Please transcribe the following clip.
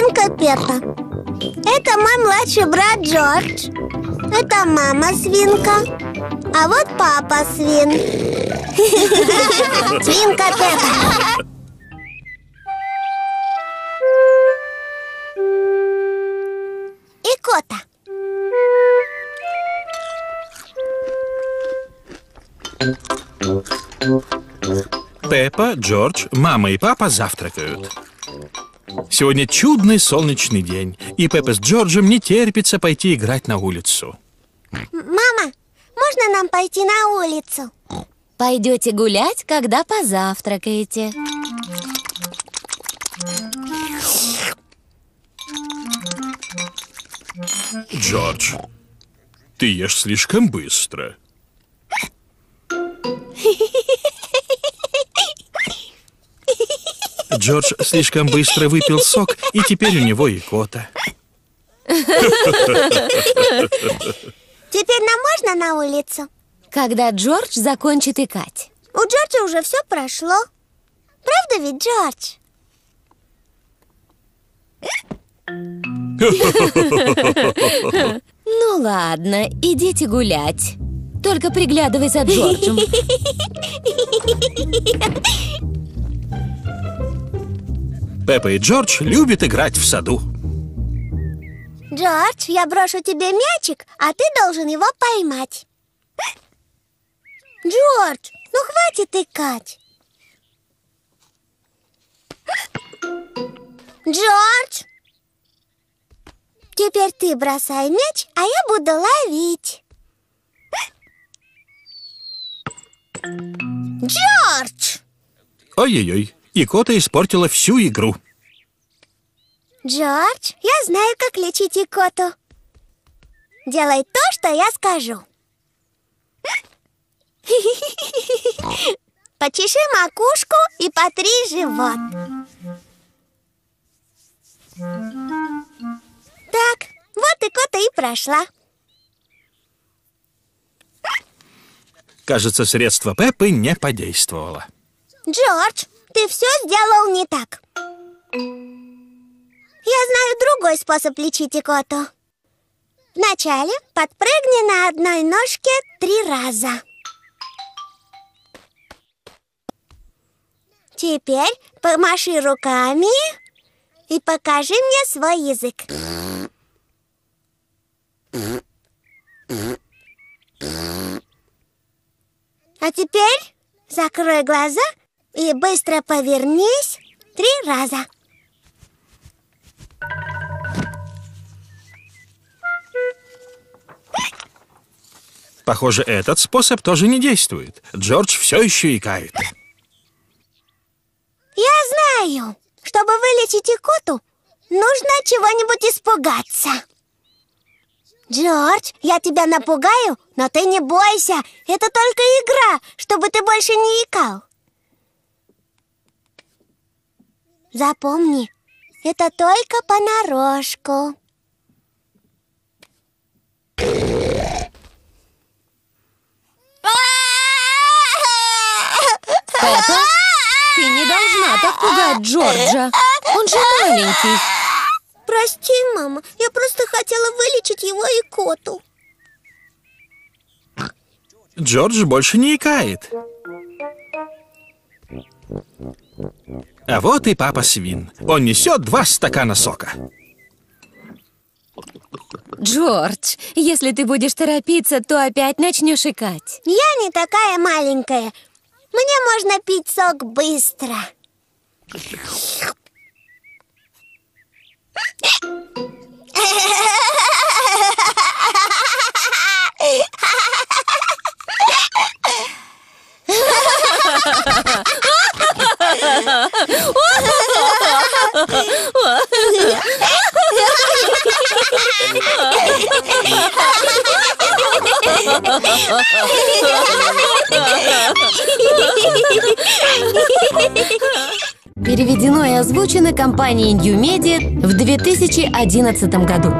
свинка Пеппа. Это мой младший брат Джордж. Это мама свинка. А вот папа свин. Свинка Пеппа. И кота. Пеппа, Джордж, мама и папа завтракают. Сегодня чудный солнечный день, и Пеппа с Джорджем не терпится пойти играть на улицу. Мама, можно нам пойти на улицу? Пойдете гулять, когда позавтракаете. Джордж, ты ешь слишком быстро. Джордж слишком быстро выпил сок, и теперь у него икота. Теперь нам можно на улицу? Когда Джордж закончит икать. У Джорджа уже все прошло. Правда ведь, Джордж? Ну ладно, идите гулять. Только приглядывай за Джорджем. Пеппа и Джордж любят играть в саду. Джордж, я брошу тебе мячик, а ты должен его поймать. Джордж, ну хватит икать. Джордж, теперь ты бросай мяч, а я буду ловить. Джордж! Ой-ой-ой, икота испортила всю игру. Джордж, я знаю, как лечить икоту. Делай то, что я скажу. Почеши макушку и потри живот. Так, вот икота и прошла. Кажется, средство Пеппы не подействовало. Джордж, ты все сделал не так. Я знаю другой способ лечить икоту. Вначале подпрыгни на одной ножке 3 раза. Теперь помаши руками и покажи мне свой язык. А теперь закрой глаза и быстро повернись 3 раза. Похоже, этот способ тоже не действует. Джордж все еще икает. Я знаю, чтобы вылечить икоту, нужно чего-нибудь испугаться. Джордж, я тебя напугаю, но ты не бойся. Это только игра, чтобы ты больше не икал. Запомни, это только понарошку. Пеппа, ты не должна так пугать Джорджа. Он же маленький. Прости, мама, я просто хотела вылечить его икоту. Джордж больше не икает. А вот и папа свин. Он несет 2 стакана сока. Джордж, если ты будешь торопиться, то опять начнешь икать. Я не такая маленькая. Мне можно пить сок быстро. Переведено и озвучено компанией New Media в 2011 году.